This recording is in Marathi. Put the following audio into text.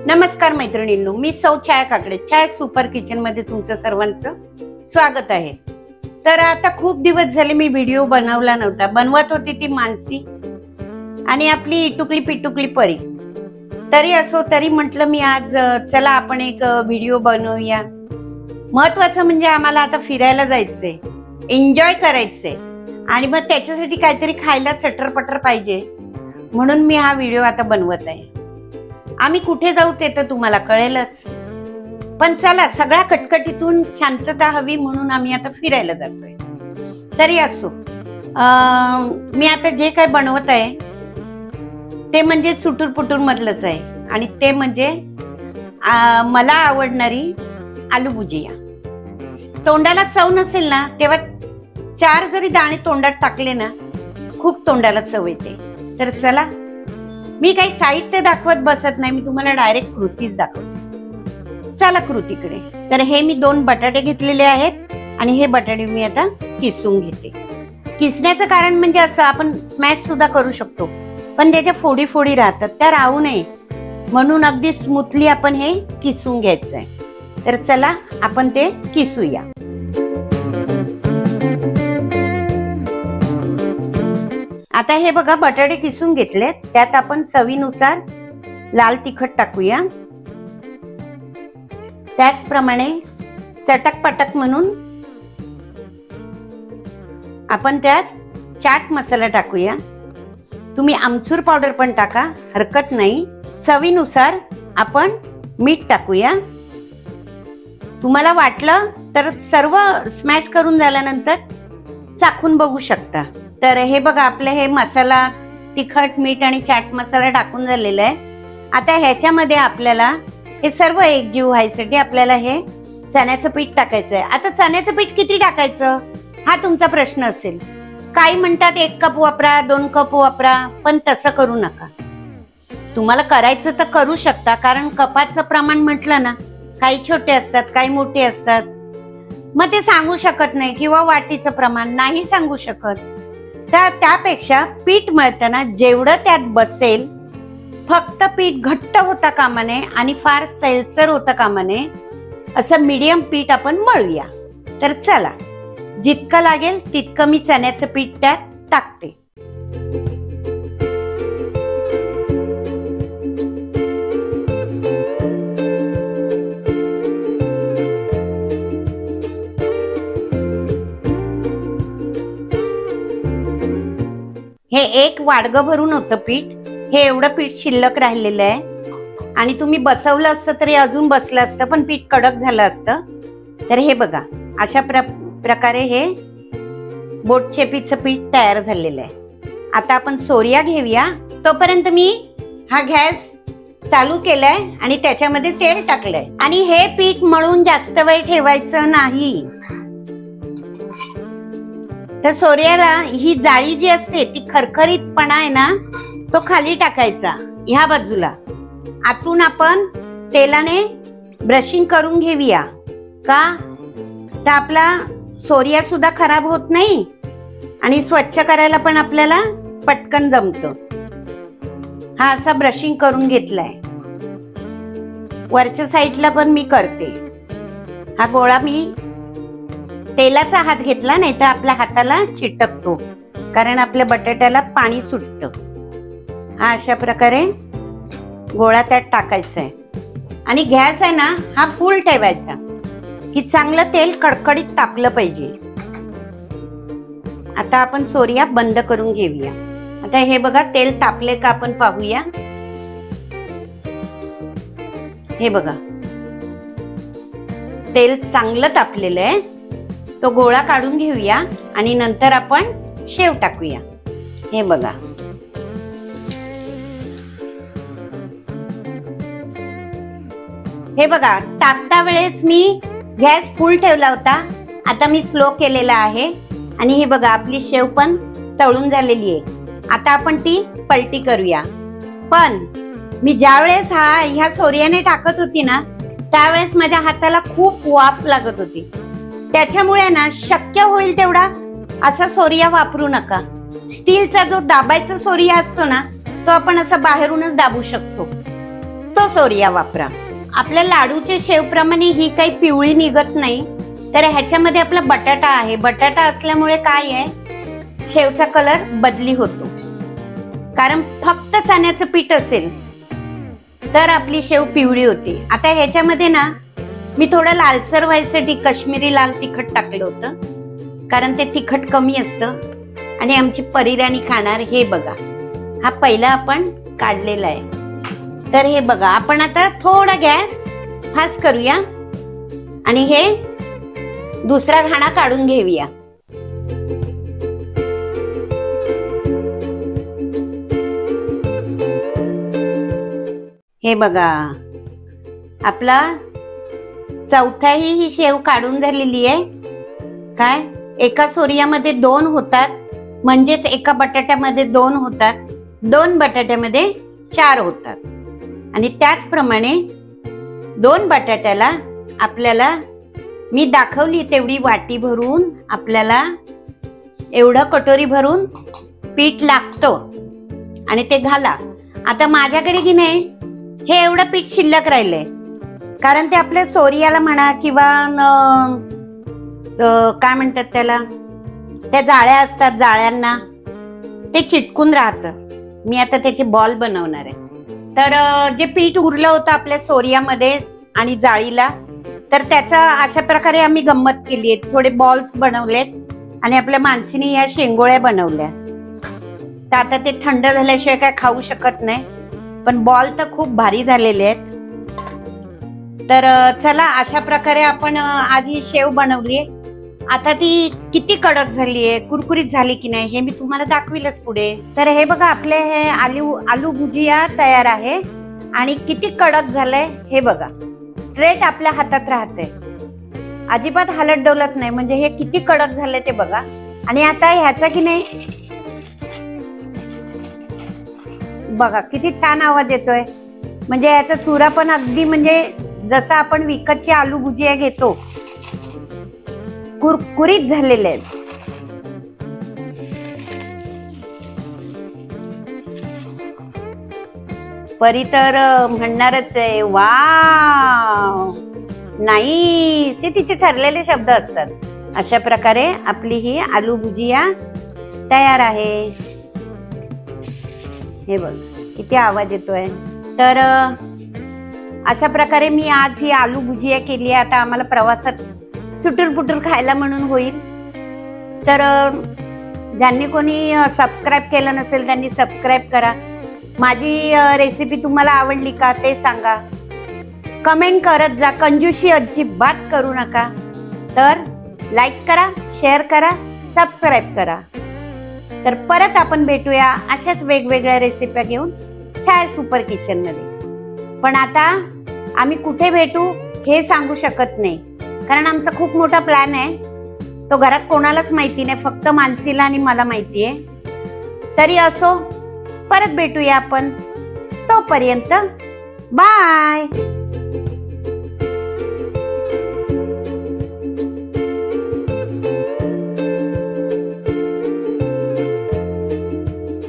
नमस्कार मैत्रिणींनो, मी सौ छाया काकडे, छाया सुपर किचन मध्ये तुमचं सर्वांचं स्वागत आहे। तर आता खूप दिवस झाले मी व्हिडिओ बनवला नव्हता। बनवत होती ती मानसी आणि आपली इटुकली पिटुकली परी। तरी असो तरी म्हटलं मी आज चला आपण एक व्हिडिओ बनवूया। महत्वाचं म्हणजे आम्हाला आता फिरायला जायचंय, एन्जॉय करायचंय आणि मग त्याच्यासाठी काहीतरी खायला चटरपटर पाहिजे, म्हणून मी हा व्हिडिओ आता बनवत आहे। आम्ही कुठे जाऊ ते तर तुम्हाला कळेलच, पण चला सगळ्या कटकटीतून शांतता हवी म्हणून आम्ही आता फिरायला जातोय। तरी असो मी आता जे काय बनवत आहे ते म्हणजे चुटूर पुटूर मधलंच आहे आणि ते म्हणजे मला आवडणारी आलू भुजिया। तोंडाला चव नसेल ना तेव्हा 4 जरी दाणे तोंडात टाकले ना खूप तोंडाला चव येते। तर चला, मी काही साहित्य दाखवत बसत नाही, मी तुम्हाला डायरेक्ट कृतीच दाखवते। चला कृतीकडे। तर हे मी 2 बटाटे घेतलेले आहेत आणि हे बटाटे मी आता किसून घेते। किसण्याचं कारण म्हणजे असं आपण स्मॅश सुद्धा करू शकतो, पण त्याच्या फोडी फोडी राहतात, त्या राहू नये म्हणून अगदी स्मूथली आपण हे किसून घ्यायचंय। तर चला आपण ते किसूया। आता हे बघा बटाटे किसून घेतलेत, त्यात आपण चवीनुसार लाल तिखट टाकूया। त्याचप्रमाणे चटकपटक म्हणून आपण त्यात चाट मसाला टाकूया। तुम्ही आमचूर पावडर पण टाका, हरकत नाही। चवीनुसार आपण मीठ टाकूया। तुम्हाला वाटलं तर सर्व स्मॅश करून झाल्यानंतर चाखून बघू शकता। तर हे बघा आपले हे मसाला, तिखट, मीठ आणि चाट मसाला टाकून झालेला आहे। आता ह्याच्यामध्ये आपल्याला हे सर्व एकजीव व्हायसाठी आपल्याला हे चण्याचं पीठ टाकायचंय। आता चण्याचं पीठ किती टाकायचं हा तुमचा प्रश्न असेल। काही म्हणतात 1 कप वापरा, 2 कप वापरा, पण तसं करू नका। तुम्हाला करायचं तर करू शकता, कारण कपाचं प्रमाण म्हटलं ना काही छोटे असतात काही मोठे असतात, मग ते सांगू शकत नाही, किंवा वाटीचं प्रमाण नाही सांगू शकत। तर त्यापेक्षा पीठ मळताना जेवढं त्यात बसेल, फक्त पीठ घट्ट होता कामा नये आणि फार सैलसर होता कामा नये, असं मीडियम पीठ आपण मळूया। तर चला, जितकं लागेल तितकं मी चण्याचं पीठ त्यात टाकते। हे एक वाडगं भरून होतं पीठ, हे एवढं पीठ शिल्लक राहिलेलं आहे आणि तुम्ही बसवलं असतं तरी अजून बसलं असतं, पण पीठ कडक झालं असतं। तर हे बघा अशा प्रकारे हे बोटचेपीचं पीठ तयार झालेलं आहे। आता आपण सोरिया घेऊया। तोपर्यंत मी हा गॅस चालू केलाय आणि त्याच्यामध्ये तेल टाकलंय आणि हे पीठ मळून जास्त वेळ ठेवायचं नाही। तर सोर्याला ही जाळी जी असते ती खरखरीतपणा आहे ना तो खाली टाकायचा ह्या बाजूला। आतून आपण तेलाने ब्रशिंग करून घेऊया, का तर आपला सोर्या सुद्धा खराब होत नाही आणि स्वच्छ करायला पण आपल्याला पटकन जमतं। हा असा ब्रशिंग करून घेतलाय। वरच्या साईडला पण मी करते। हा गोळा मी तेलाचा हात घेतला नाही तर आपल्या हाताला चिटकतो, कारण आपल्या बटाट्याला पाणी सुटतं। हा अशा प्रकारे गोळा त्यात टाकायचा आहे आणि गॅस आहे ना हा फुल ठेवायचा, की चांगलं तेल कडकडीत तापलं पाहिजे। आता आपण सोरिया बंद करून घेऊया। आता हे बघा तेल तापले का आपण पाहूया। हे बघा तेल चांगलं तापलेलं आहे। तो गोळा काढून घेऊया आणि नंतर आपण शेव टाकूया। हे बघा टाकता वेळेस मी गॅस फुल ठेवला होता, आता मी स्लो केलेला आहे आणि हे बघा आपली शेव पण तळून झालेली आहे। आता आपण ती पलटी करूया। पण मी ज्यावेळेस ह्या सोर्याने टाकत होती ना त्यावेळेस माझ्या हाताला खूप वाफ लागत होती, त्याच्यामुळे ना शक्य होईल तेवढा असा सोरिया वापरू नका। स्टीलचा जो दाबायचा सोरिया असतो ना तो आपण असा बाहेरूनच दाबू शकतो, तो तो सोरिया वापरा. आपल्या लाडूच्या शेवप्रमाणे ही काही पिवळी निघत नाही, तर ह्याच्यामध्ये आपला बटाटा आहे. बटाटा असल्यामुळे काय आहे, शेवचा कलर बदली होतो. कारण फक्त चण्याचं पीठ असेल तर आपली शेव पिवळी होते. आता ह्याच्यामध्ये ना मी थोडं लालसर व्हायसाठी काश्मीरी लाल तिखट टाकलं होतं, कारण ते तिखट कमी असतं आणि आमची परिराणी खाणार. हे बघा, हा पहिला आपण काढलेला आहे. तर हे बघा, आपण आता थोडा गॅस फास्ट करूया आणि हे दुसरा घाणा काढून घेऊया. हे बघा, आपला चौथाही ही शेव काढून झालेली आहे. काय, एका सोरियामध्ये 2 होतात, म्हणजेच एका बटाट्यामध्ये 2 होतात, 2 बटाट्यामध्ये 4 होतात. आणि त्याचप्रमाणे 2 बटाट्याला आपल्याला मी दाखवली तेवढी वाटी भरून आपल्याला एवढं कटोरी भरून पीठ लागतं आणि ते घाला. आता माझ्याकडे की नाही हे एवढं पीठ शिल्लक राहिलंय, कारण ते आपल्या सोरियाला म्हणा किंवा काय म्हणतात त्याला, त्या जाळ्या असतात, जाळ्यांना ते चिटकून राहतं. मी आता त्याचे बॉल बनवणार आहे. तर जे पीठ उरलं होतं आपल्या सोरियामध्ये आणि जाळीला, तर त्याचा अशा प्रकारे आम्ही गंमत केली आहे. थोडे बॉल्स बनवलेत आणि आपल्या मानसीने या शेंगोळ्या बनवल्या. तर आता ते थंड झाल्याशिवाय काय खाऊ शकत नाही, पण बॉल तर खूप भारी झालेले आहेत. तर चला, अशा प्रकारे आपण आज ही शेव बनवली. आता ती किती कडक झालीये, कुरकुरीत झाली की नाही हे मी तुम्हाला दाखविलच पुढे. तर हे बघा, आपले हे आलू भुजिया तयार आहे आणि किती कडक झालंय हे बघा. स्ट्रेट आपल्या हातात राहते, अजिबात हलत डोलत नाही. म्हणजे हे किती कडक झालंय ते बघा. आणि आता ह्याचा की नाही बघा किती छान आवाज येतोय. म्हणजे याचा चुरा पण अगदी म्हणजे जसं आपण विकतची आलू भुजिया घेतो कुरकुरीत झालेले आहेत. परी तर म्हणणारच आहे, वाव नाईस. हे तिचे ठरलेले शब्द असतात. अशा प्रकारे आपली ही आलू भुजिया तयार आहे. हे बघ किती आवाज येतोय. तर अशा प्रकारे मी आज ही आलू भुजिया केली आहे. आता आम्हाला प्रवासात चुटूर पुटूर खायला म्हणून होईल. तर ज्यांनी कोणी सबस्क्राईब केलं नसेल त्यांनी सबस्क्राईब करा. माझी रेसिपी तुम्हाला आवडली का ते सांगा, कमेंट करत जा. कंजूशी अजिबात करू नका. तर लाईक करा, शेअर करा, सबस्क्राईब करा. तर परत आपण भेटूया अशाच वेगवेगळ्या रेसिपी घेऊन छाया सुपर किचन मध्ये. पण आता आम्ही कुठे भेटू हे सांगू शकत नाही, कारण आमचा खूप मोठा प्लॅन आहे. तो घरात कोणालाच माहिती नाही, फक्त मानसीला आणि मला माहिती आहे. तरी असो, परत भेटूया आपण. तोपर्यंत बाय.